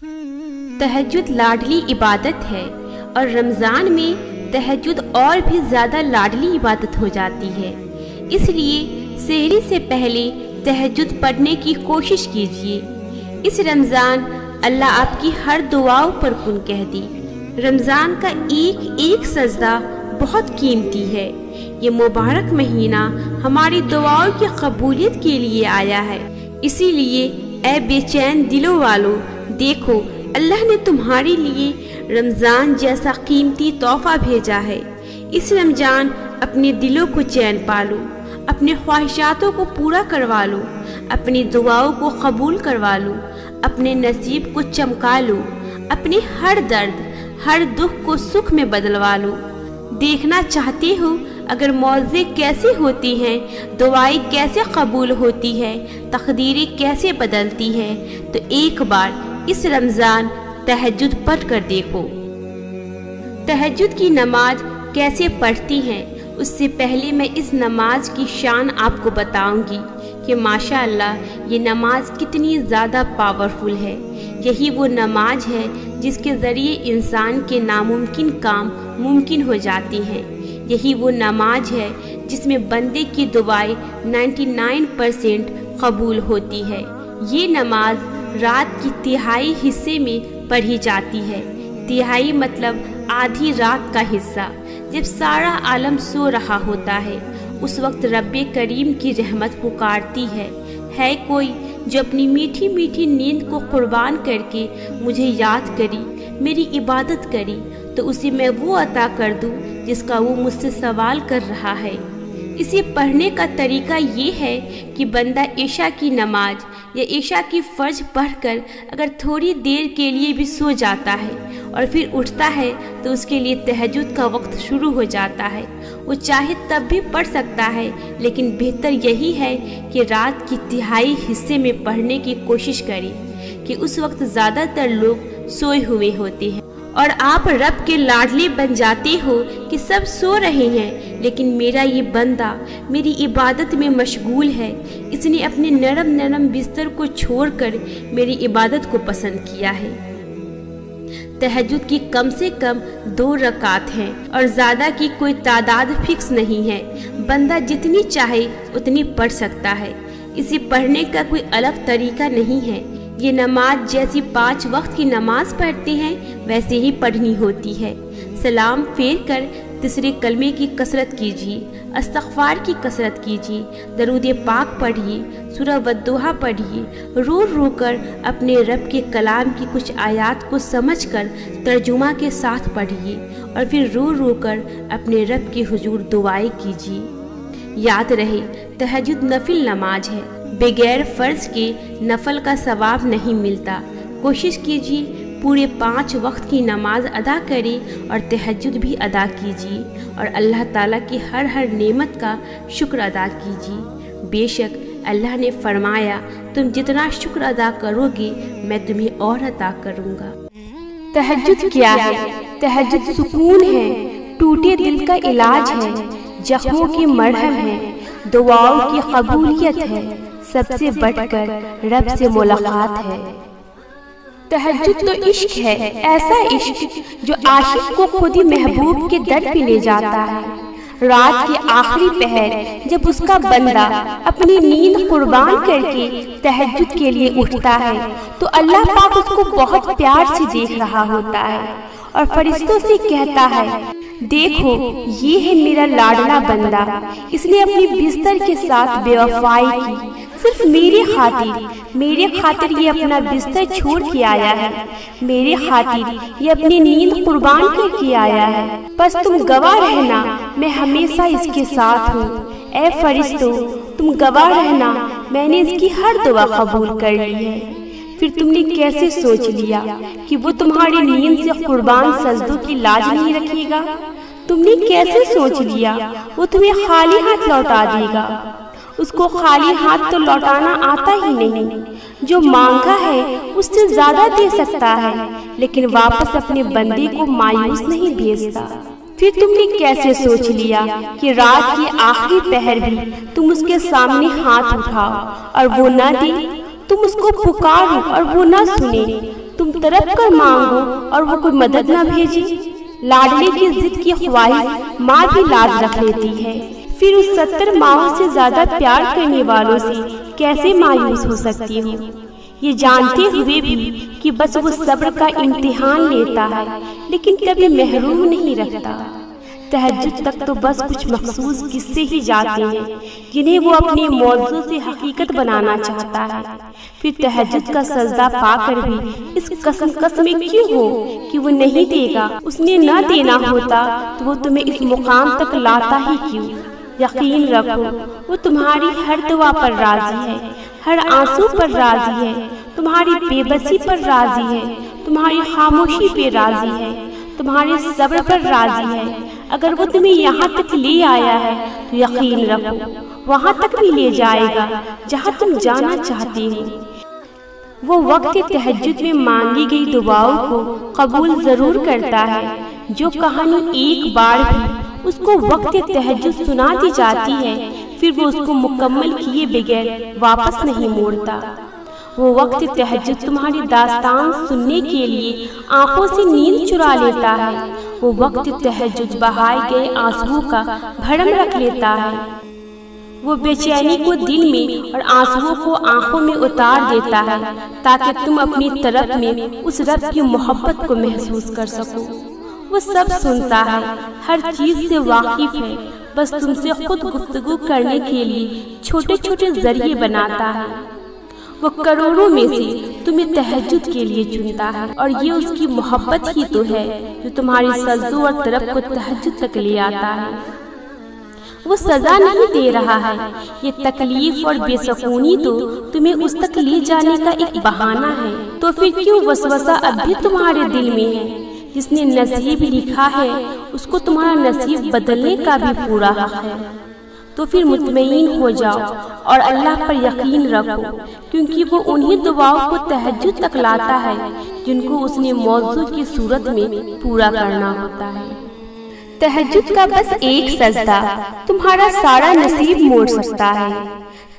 तहज्जुद लाडली इबादत है और रमज़ान में तहज्जुद और भी ज़्यादा लाडली इबादत हो जाती है। इसलिए सहरी से पहले तहज्जुद पढ़ने की कोशिश कीजिए। इस रमज़ान अल्लाह आपकी हर दुआओं पर कुन कह दी। रमज़ान का एक एक सजदा बहुत कीमती है। ये मुबारक महीना हमारी दुआओं की कबूलियत के लिए आया है। इसीलिए ऐ बेचैन दिलों वालों, देखो अल्लाह ने तुम्हारे लिए रमज़ान जैसा कीमती तोहफा भेजा है। इस रमज़ान अपने दिलों को चैन पालो, अपने ख्वाहिशातों को पूरा करवा लो, अपनी दुआओं को कबूल करवा लो, अपने नसीब को चमका लो, अपने हर दर्द हर दुख को सुख में बदलवा लो। देखना चाहते हो अगर मौज़े कैसे होती हैं, दुआएं कैसे कबूल होती है, तकदीरें कैसे बदलती हैं, तो एक बार इस रमज़ान तहज्जुद पढ़ कर देखो। तहज्जुद की नमाज कैसे पढ़ती हैं, उससे पहले मैं इस नमाज की शान आपको बताऊंगी कि माशाअल्लाह ये नमाज कितनी ज़्यादा पावरफुल है। यही वो नमाज है जिसके ज़रिए इंसान के नामुमकिन काम मुमकिन हो जाती हैं। यही वो नमाज है जिसमें बंदे की दुआएं 99% कबूल होती है। ये नमाज रात की तिहाई हिस्से में पढ़ी जाती है। तिहाई मतलब आधी रात का हिस्सा, जब सारा आलम सो रहा होता है। उस वक्त रब्बे करीम की रहमत पुकारती है कोई जो अपनी मीठी मीठी नींद को कुर्बान करके मुझे याद करी, मेरी इबादत करी, तो उसे मैं वो अता कर दूं जिसका वो मुझसे सवाल कर रहा है। इसे पढ़ने का तरीका ये है कि बंदा इशा की नमाज या इशा की फ़र्ज पढ़कर अगर थोड़ी देर के लिए भी सो जाता है और फिर उठता है तो उसके लिए तहज्जुद का वक्त शुरू हो जाता है। वो चाहे तब भी पढ़ सकता है, लेकिन बेहतर यही है कि रात की तिहाई हिस्से में पढ़ने की कोशिश करें कि उस वक्त ज़्यादातर लोग सोए हुए होते हैं और आप रब के लाडले बन जाते हो कि सब सो रहे हैं, लेकिन मेरा ये बंदा मेरी इबादत में मशगूल है। इसने अपने नरम नरम बिस्तर को छोड़कर मेरी इबादत को पसंद किया है। तहज्जुद की कम से कम 2 रकात हैं और ज़्यादा की कोई तादाद फिक्स नहीं है। बंदा जितनी चाहे उतनी पढ़ सकता है। इसे पढ़ने का कोई अलग तरीका नहीं है। ये नमाज जैसी 5 वक्त की नमाज पढ़ते हैं वैसे ही पढ़नी होती है। सलाम फेर कर तीसरे कलमे की कसरत कीजिए, इस्तग़फ़ार की कसरत कीजिए, दरूद पाक पढ़िए, सूरह वद्दुहा पढ़िए, रो रो कर अपने रब के कलाम की कुछ आयात को समझकर तर्जुमा के साथ पढ़िए और फिर रो रो कर अपने रब के हुजूर दुआएं कीजिए। याद रहे तहज्जुद नफिल नमाज है, बगैर फ़र्ज के नफल का सवाब नहीं मिलता। कोशिश कीजिए पूरे 5 वक्त की नमाज अदा करें और तहज्जुद भी अदा कीजिए और अल्लाह ताला की हर नेमत का शुक्र अदा कीजिए। बेशक अल्लाह ने फरमाया, तुम जितना शुक्र अदा करोगे मैं तुम्हें और अता करूँगा। तहज्जुद क्या है? तहज्जुद सुकून है, टूटे दिल का इलाज है, जख्मों की मरहम है, दुआओं की कबूलियत है, सबसे बढ़कर रब से मुलाकात है। तहज्जुद तो इश्क है, ऐसा इश्क जो आशिक को खुद ही महबूब के दर पे ले जाता है। रात के आखिरी पहर जब उसका बंदा अपनी नींद कुर्बान करके तहज्जुद के लिए उठता है तो अल्लाह पाक उसको बहुत प्यार से देख रहा होता है और फरिश्तों से कहता है, देखो ये है मेरा लाडला बंदा, इसने अपनी बिस्तर के साथ बेवफाई की, सिर्फ मेरे खातिर ये अपना बिस्तर छोड़ के आया है, मेरे खातिर ये अपनी नींद कुर्बान करके आया है। बस तुम गवाह रहना, मैं हमेशा इसके साथ हूँ। ऐ फरिश्तों तुम गवाह रहना, मैंने इसकी हर दुआ कबूल कर ली है। फिर तुमने कैसे सोच लिया कि वो तुम्हारी नींद से कुर्बान सजदों की लाज नहीं रखेगा? तुमने कैसे सोच लिया वो तुम्हें खाली हाथ लौटा देगा? उसको खाली हाथ तो लौटाना आता ही नहीं। जो मांगा है उससे ज्यादा दे सकता है, लेकिन वापस अपने बंदे को मायूस नहीं भेजता। फिर तुमने कैसे सोच लिया कि रात के आखिरी पहर भी तुम उसके सामने हाथ उठाओ और वो न दे, तुम उसको पुकारो और वो न सुने, तुम तड़प कर मांगो और वो कोई मदद न भेजे। लाडले की जिद की ख्वाहिश माँ भी लाज रख लेती है, फिर उस 70 माओं से ज्यादा प्यार करने वालों से कैसे मायूस हो सकती हो, ये जानते हुए भी कि बस वो सब्र का इम्तिहान लेता है लेकिन कभी महरूम नहीं रखता। तहज्जुद तक तो बस कुछ मखसूस किस्से ही जाते हैं जिन्हें वो अपने मौजू से हकीकत बनाना चाहता है। फिर तहज्जुद का सजदा पाकर भी इस कसम में क्यों हो कि वो नहीं देगा। उसने न देना होता तो वो तुम्हें इस मुकाम तक लाता ही क्यों। यकीन रखो वो तुम्हारी हर दुआ पर राजी है, हर आंसू पर राजी है, तुम्हारी बेबसी पर राजी है, तुम्हारी खामोशी पे राजी है, तुम्हारे सब्र पर राजी है। अगर वो तुम्हें यहाँ तक ले आया है तो यकीन रखो वहाँ तक भी ले जाएगा जहाँ तुम जाना चाहती हो। वो वक्त तहज्जुद में मांगी गई दुआओं को कबूल जरूर करता है। जो कहानी एक बार भी उसको वक्त तहज्जुद सुना दी जाती है फिर वो उसको मुकम्मल किए बगैर वापस नहीं मोड़ता। वो वक्त तहज्जुद तुम्हारी दास्तान सुनने के लिए आंखों से नींद चुरा लेता है। वो वक्त तहज्जुद बहाए गए आंसुओं का भरम रख लेता है। वो बेचैनी को दिल में और आंसुओं को आंखों में उतार देता है ताकि तुम अपनी तरफ में उस रब की मोहब्बत को महसूस कर सको। वो सब सुनता है, हर चीज से वाकिफ है, बस तुमसे खुद गुफ्तगू करने के लिए छोटे छोटे जरिए बनाता है। वो करोड़ों में से तुम्हें तहज्जुद के लिए चुनता है और ये उसकी मोहब्बत ही तो है जो तुम्हारी सजदों और तरफ को तहज्जुद तक ले आता है। वो सजा नहीं दे रहा है, ये तकलीफ और बेसकूनी तो तुम्हें उस तक ले जाने का एक बहाना है। तो फिर क्यों वसवसा अब भी तुम्हारे दिल में है? जिसने नसीब लिखा है उसको तुम्हारा नसीब बदलने का भी पूरा हक है। तो फिर मुतमईन हो जाओ और अल्लाह पर यकीन रखो, क्योंकि वो उन्हीं दुआओं को तहज्जुद तक लाता है जिनको उसने मौजू की सूरत में पूरा करना होता है। तहज्जुद का बस एक सजदा तुम्हारा सारा नसीब मोड़ सकता है।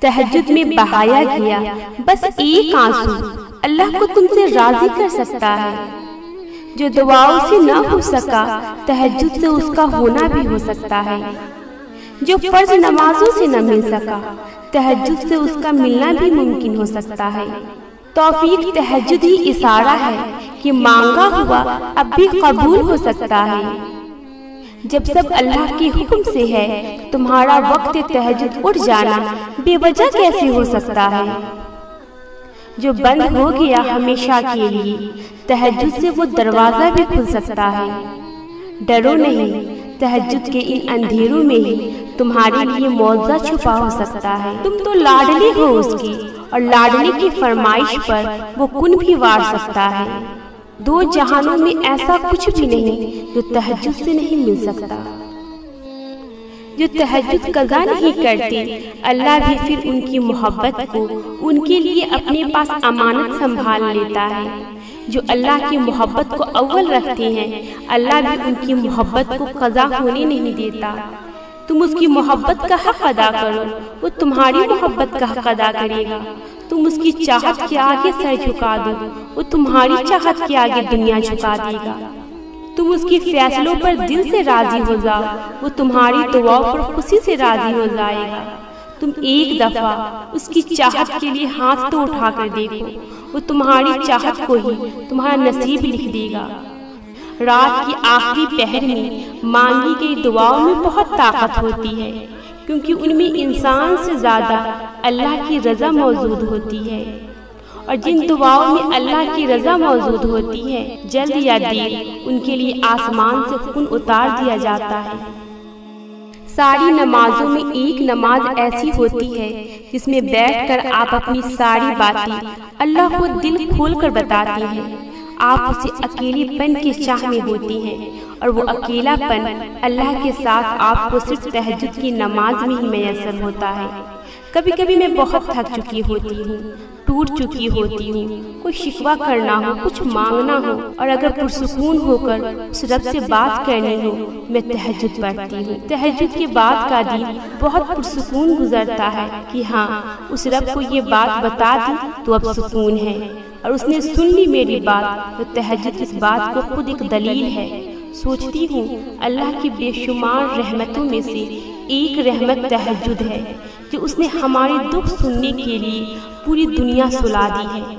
तहज्जुद में बहाया गया बस एक आंसू अल्लाह को तुमसे राजी कर सकता है। जो दुआओं से न हो सका तहज्जुद से उसका होना भी हो सकता है। जो फर्ज नमाजों से न मिल सका तहज्जुद से उसका मिलना भी मुमकिन हो सकता है। तौफीक तहज्जुद ही इशारा है कि मांगा हुआ अब भी कबूल हो सकता है। जब सब अल्लाह के हुक्म से है तुम्हारा वक्त तहज्जुद उठ जाना बेवजह कैसे हो सकता है। जो बंद हो गया हमेशा के लिए तहज्जुद से वो दरवाजा भी खुल सकता है। डरो नहीं, तहज्जुद के इन अंधेरों में ही तुम्हारे लिए मौजा छुपा हो सकता है। तुम तो लाडली हो उसकी और लाडली की फरमाइश पर वो कुन भी वार सकता है। दो जहानों में ऐसा कुछ भी नहीं जो तहज्जुद से नहीं मिल सकता। जो तहज्जुद कज़ा नहीं करते अल्लाह भी फिर उनकी मोहब्बत को उनके लिए अपने पास अमानत संभाल लेता है। जो अल्लाह की मोहब्बत को अव्वल रखते हैं अल्लाह भी उनकी मोहब्बत को कज़ा होने नहीं देता। तुम उसकी मोहब्बत का हक अदा करो, वो तुम्हारी मोहब्बत का हक अदा करेगा। तुम उसकी चाहत के आगे सर झुका दो, वो तुम्हारी चाहत के आगे दुनिया झुका देगा। तुम उसके फैसलों पर दिल से राजी हो जाओ, वो तुम्हारी दुआओं पर खुशी से राजी हो जाएगा। तुम एक दफा उसकी चाहत के लिए हाथ तो उठा कर देखो, वो तुम्हारी चाहत को ही तुम्हारा नसीब लिख देगा। रात की आखिरी पहर में मांगी गई दुआओं में बहुत ताकत होती है, क्योंकि उनमें इंसान से ज्यादा अल्लाह की रजा मौजूद होती है। और जिन दुआओं में अल्लाह की रजा मौजूद होती है जल्द या देर उनके लिए आसमान से खून उतार दिया जाता है। सारी नमाजों में एक नमाज ऐसी होती है जिसमें बैठकर आप अपनी सारी बातें अल्लाह को दिल खोलकर बताते हैं। आप उसे अकेलेपन के चाह में होती हैं और वो अकेलापन अल्लाह के साथ आपको सिर्फ तहज्जुद की नमाज में ही मैसर होता है। कभी कभी मैं बहुत थक चुकी होती हूँ, टूट चुकी होती हूँ, कोई शिकवा करना हो, कुछ मांगना हो और अगर पुरसुकून होकर उस रब से बात करनी हो, मैं तहज्जुद पढ़ती हूँ। तहज्जुद के बाद का दिन बहुत पुरसुकून गुजरता है कि हाँ, उस रब को ये बात बता दी तो अब सुकून है। اور اس نے سن لی میری بات، تو تہجد اس بات کو خود ایک دلیل ہے۔ سوچتی ہوں اللہ کی بے شمار رحمتوں میں سے ایک رحمت تہجد ہے، جو اس نے ہمارے دکھ سننے کے لیے پوری دنیا سلا دی ہے۔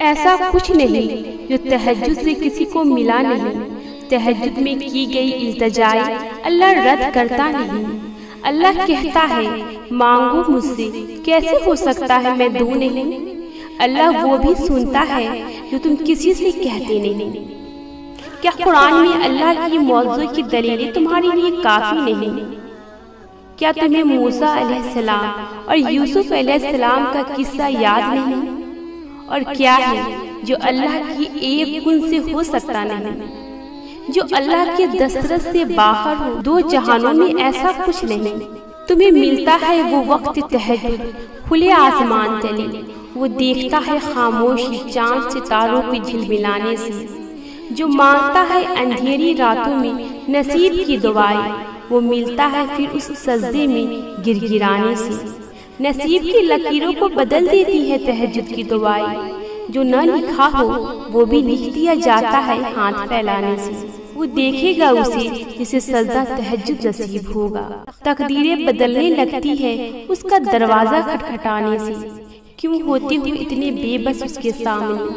ایسا کچھ نہیں جو تہجد سے کسی کو ملا نہیں۔ تہجد میں کی گئی التجائے اللہ رد کرتا نہیں۔ اللہ کہتا ہے مانگو مجھ سے، کیسے ہو سکتا ہے میں دوں نہیں؟ اللہ وہ بھی سنتا ہے جو تم کسی سے کہتے نہیں۔ کیا قرآن میں اللہ کی موضوع کی دلیلیں تمہارے لیے کافی نہیں؟ کیا تمہیں موسیٰ علیہ السلام اور یوسف علیہ السلام کا قصہ یاد نہیں؟ اور کیا ہے جو اللہ کی ایک کن سے ہو سکتا نہیں؟ جو اللہ کے دسترس سے باہر ہو، دو جہانوں میں ایسا کچھ نہیں۔ تمہیں ملتا ہے وہ وقت تہجد کھلے آسمان تلے، وہ دیکھتا ہے خاموشی چاند ستاروں کی جھلملانے سے، جو مانگتا ہے اندھیری راتوں میں نصیب کی دعائیں، وہ ملتا ہے پھر اس سجدے میں گر گرانے سے۔ نصیب کی لکیروں کو بدل دیتی ہے تہجد کی دعائیں، جو نہ لکھا ہو وہ بھی لکھ دیا جاتا ہے ہاتھ پھیلانے سے۔ وہ دیکھے گا اسے جسے سجدہ تہجد نصیب ہوگا۔ تقدیریں بدلنے لگتی ہے اس کا دروازہ کھٹکھٹانے سے۔ کیوں ہوتے ہوئے اتنے بے بس اس کے سامنے؟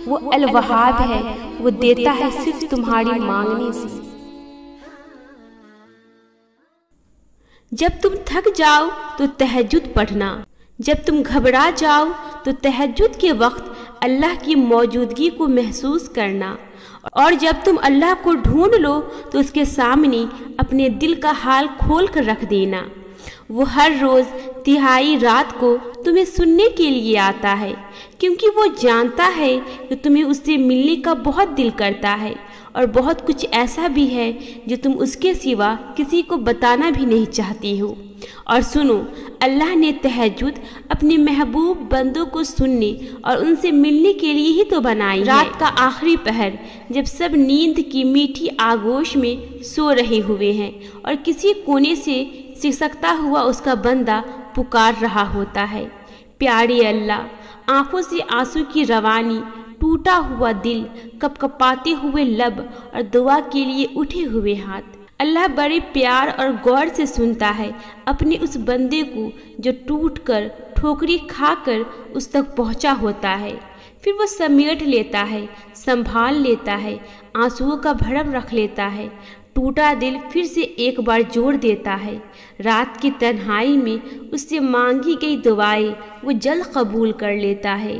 وہ الوہاب ہے، وہ دیتا ہے صرف تمہاری مانگنے سے۔ جب تم تھک جاؤ تو تہجد پڑھنا، جب تم گھبرا جاؤ تو تہجد کے وقت اللہ کی موجودگی کو محسوس کرنا، اور جب تم اللہ کو ڈھونڈ لو تو اس کے سامنے اپنے دل کا حال کھول کر رکھ دینا۔ وہ ہر روز تہائی رات کو تمہیں سننے کے لیے آتا ہے، کیونکہ وہ جانتا ہے کہ تمہیں اس سے ملنے کا بہت دل کرتا ہے، اور بہت کچھ ایسا بھی ہے جو تم اس کے سوا کسی کو بتانا بھی نہیں چاہتی ہو۔ اور سنو، اللہ نے تہجد اپنے محبوب بندوں کو سننے اور ان سے ملنے کے لیے ہی تو بنائی ہے۔ رات کا آخری پہر جب سب نیند کی میٹھی آغوش میں سو رہے ہوئے ہیں اور کسی کونے سے سسکتا ہوا اس کا بندہ پکار رہا ہوتا ہے، پیارے اللہ، آنکھوں سے آنسو کی روانی، ٹوٹا ہوا دل، کپکپاتے ہوئے لب اور دعا کے لیے اٹھے ہوئے ہاتھ، اللہ بڑے پیار اور غور سے سنتا ہے اپنے اس بندے کو جو ٹوٹ کر ٹھوکری کھا کر اس تک پہنچا ہوتا ہے۔ پھر وہ سمیٹ لیتا ہے، سنبھال لیتا ہے، آنسوؤں کا بھرم رکھ لیتا ہے، ٹوٹا دل پھر سے ایک بار جوڑ دیتا ہے۔ رات کی تنہائی میں اس سے مانگی گئی دعائیں وہ جلد قبول کر لیتا ہے۔